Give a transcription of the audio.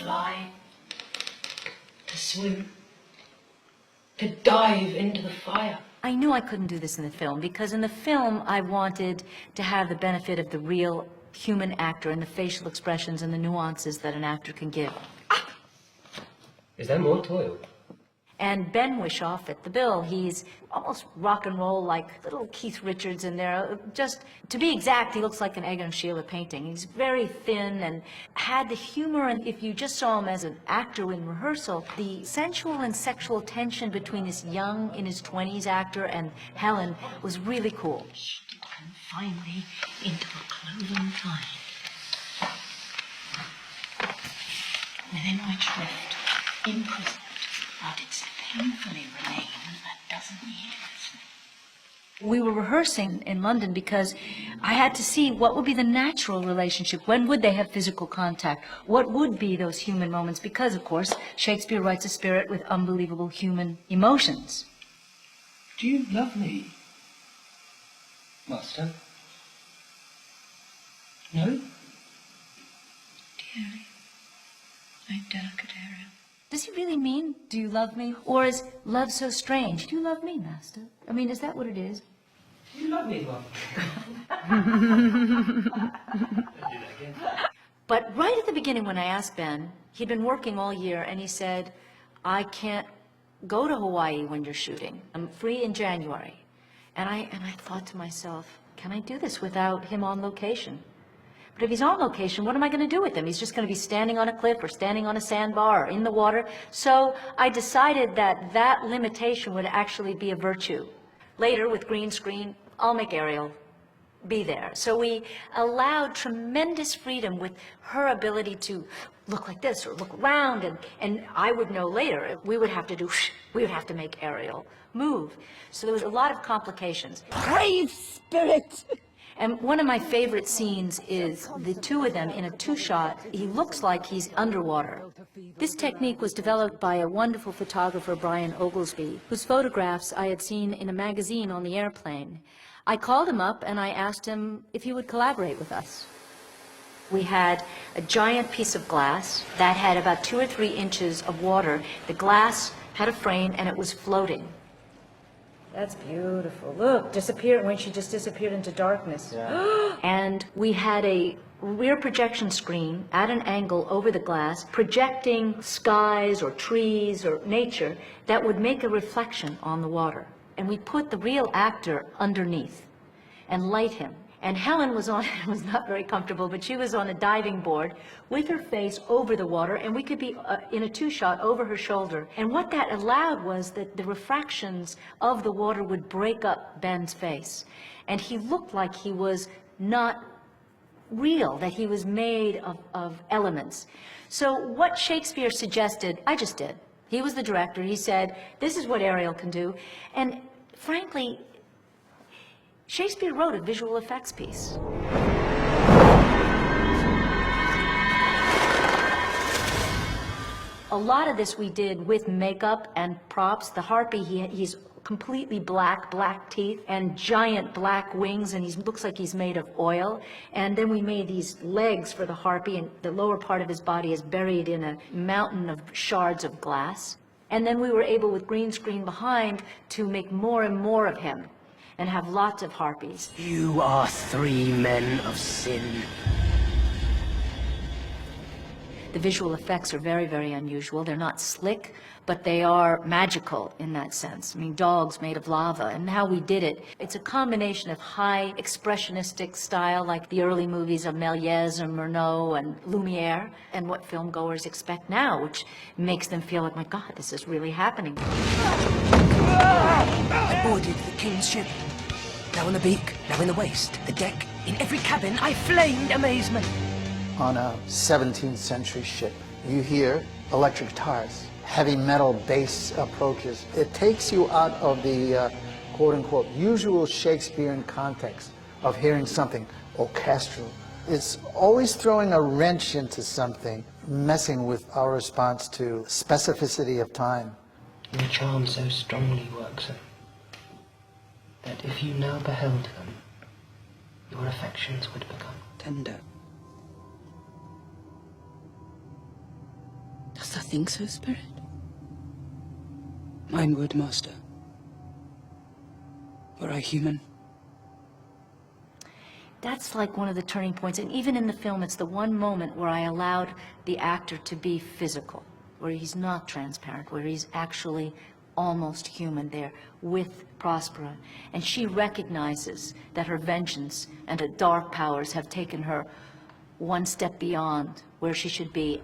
fly, to swim, to dive into the fire. I knew I couldn't do this in the film, because in the film I wanted to have the benefit of the real human actor and the facial expressions and the nuances that an actor can give. Is there more toil? And Ben Whishaw fit the bill. He's almost rock and roll, like little Keith Richards in there. Just, to be exact, he looks like an Egon Schiele painting. He's very thin and had the humor, and if you just saw him as an actor in rehearsal, the sensual and sexual tension between this young, in his 20s actor and Helen was really cool. And finally, into a cloven time, within which rift, imprisoned, thou didst painfully remain a dozen years. We were rehearsing in London because I had to see what would be the natural relationship. When would they have physical contact? What would be those human moments? Because, of course, Shakespeare writes a spirit with unbelievable human emotions. Do you love me, Master? No? Dearly, my delicate Ariel. Does he really mean, do you love me? Or is love so strange? Do you love me, Master? I mean, is that what it is? Do you love me, Mom? Don't do that again. But right at the beginning when I asked Ben, he'd been working all year, and he said, I can't go to Hawaii when you're shooting. I'm free in January. And I thought to myself, can I do this without him on location? But if he's on location, what am I going to do with him? He's just going to be standing on a cliff or standing on a sandbar or in the water. So I decided that that limitation would actually be a virtue. Later, with green screen, I'll make Ariel be there. So we allowed tremendous freedom with her ability to look like this or look around, and I would know later we would have to make Ariel move. So there was a lot of complications. Brave spirit! And one of my favorite scenes is the two of them in a two-shot. He looks like he's underwater. This technique was developed by a wonderful photographer, Brian Oglesby, whose photographs I had seen in a magazine on the airplane. I called him up and I asked him if he would collaborate with us. We had a giant piece of glass that had about 2 or 3 inches of water. The glass had a frame and it was floating. That's beautiful. Look, when she just disappeared into darkness. Yeah. And we had a rear projection screen at an angle over the glass, projecting skies or trees or nature that would make a reflection on the water. And we put the real actor underneath and light him. And Helen was not very comfortable, but she was on a diving board with her face over the water, and we could be in a two-shot over her shoulder. And what that allowed was that the refractions of the water would break up Ben's face. And he looked like he was not real, that he was made of elements. So what Shakespeare suggested, I just did. He was the director. He said, this is what Ariel can do. And frankly, Shakespeare wrote a visual effects piece. A lot of this we did with makeup and props. The harpy, he's completely black teeth and giant black wings, and he looks like he's made of oil. And then we made these legs for the harpy, and the lower part of his body is buried in a mountain of shards of glass. And then we were able, with green screen behind, to make more and more of him and have lots of harpies. You are 3 men of sin. The visual effects are very, very unusual. They're not slick, but they are magical in that sense. I mean, dogs made of lava, and how we did it. It's a combination of high expressionistic style, like the early movies of Méliès and Murnau and Lumière, and what filmgoers expect now, which makes them feel like, my God, this is really happening. I boarded the king's ship. Now in the beak, now in the waist, the deck. In every cabin, I flamed amazement. On a 17th century ship, you hear electric guitars, heavy metal bass approaches. It takes you out of the quote-unquote usual Shakespearean context of hearing something orchestral. It's always throwing a wrench into something, messing with our response to specificity of time. Your charm so strongly works them, that if you now beheld them, your affections would become tender. Dost thou think so, Spirit? Mine word, Master. Were I human? That's like one of the turning points, and even in the film, it's the one moment where I allowed the actor to be physical, where he's not transparent, where he's actually almost human there with Prospera. And she recognizes that her vengeance and her dark powers have taken her one step beyond where she should be.